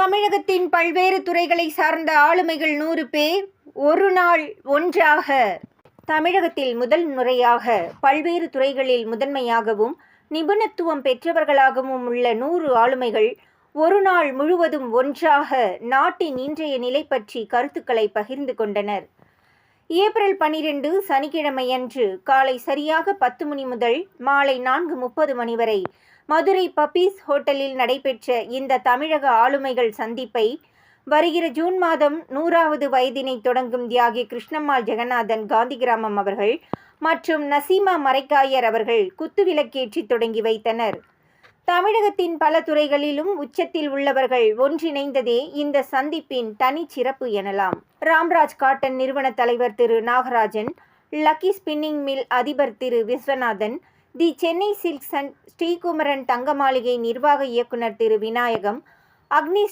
தமிழகத்தின் பல்வேறு துறைகளை சார்ந்த ஆளுமைகள் 100 பேர் ஒரு நாள் ஒன்றாக. தமிழகத்தில் முதல் முறையாக பல்வேறு துறைகளில் முதன்மையாகவும் நிபுணத்துவம் பெற்றவர்களாகவும் உள்ள 100 ஆளுமைகள் ஒரு நாள் முழுவதும் ஒன்றாக நாட்டின் இன்றைய நிலை பற்றி கருத்துக்களை பகிர்ந்து கொண்டனர். ஏப்ரல் 12 சனிக்கிழமையன்று காலை சரியாக 10 மணி முதல் மாலை 4:30 மணி வரை மதுரை பப்பீஸ் ஹோட்டலில் நடைபெற்ற இந்த தமிழக ஆளுமைகள் சந்திப்பை வருகிற ஜூன் மாதம் 100வது வயதினை தொடங்கும் தியாகி கிருஷ்ணம்மாள் ஜெகநாதன் காந்தி கிராமம் அவர்கள் மற்றும் நசீமா மரைக்காயர் அவர்கள் குத்துவிளக்கேற்றி தொடங்கி வைத்தனர். தமிழகத்தின் பல துறைகளிலும் உச்சத்தில் உள்ளவர்கள் ஒன்றிணைந்ததே இந்த சந்திப்பின் தனிச்சிறப்பு எனலாம். ராம்ராஜ் காட்டன் நிறுவன தலைவர் Thiru Nagarajan, lucky spinning mill அதிபர் திரு விஸ்வநாதன், தி சென்னை சில்க்ஸ் அண்ட் ஸ்ரீகுமரன் தங்க மாளிகை நிர்வாக இயக்குனர் திரு விநாயகம், அக்னி